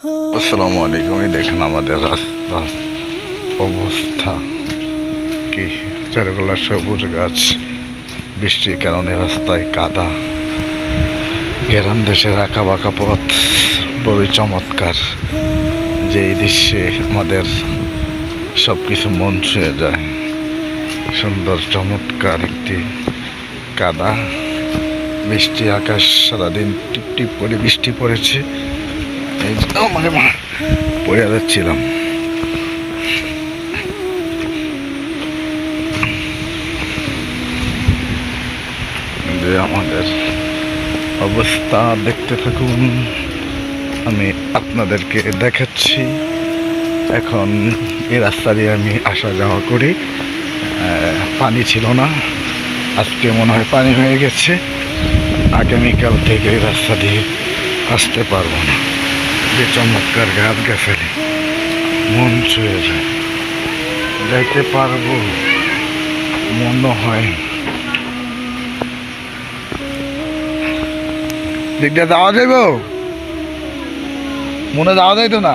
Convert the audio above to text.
আসসালামু আলাইকুম। এই দেখেন আমাদের রাস্তার অবস্থা কি, চারগুলা সবুজ গাছ, বৃষ্টির কারণে রাস্তায় কাদা, গ্রাম দেশের আঁকা বাঁকা পথ, বড়ই চমৎকার। যে এই দৃশ্যে আমাদের সব কিছু মন ছুঁয়ে যায়। সুন্দর চমৎকার একটি কাদা, বৃষ্টি, আকাশ সারাদিন টিপ টিপ করে বৃষ্টি পড়েছে। এই মানে পড়ে যাচ্ছিলাম। যে আমাদের অবস্থা দেখতে থাকুন, আমি আপনাদেরকে দেখাচ্ছি। এখন এই রাস্তা দিয়ে আমি আসা যাওয়া করি। পানি ছিল না, আজকে মনে হয় পানি হয়ে গেছে। আগামীকাল থেকে এই রাস্তা দিয়ে আসতে পারবো না। যে চমৎকার গাছ গাছালি, মন ছুঁয়ে যায়। যাইতে পারবো মনে হয়। দিকটা যাওয়া যাইব, মনে যাওয়া যাইতো না।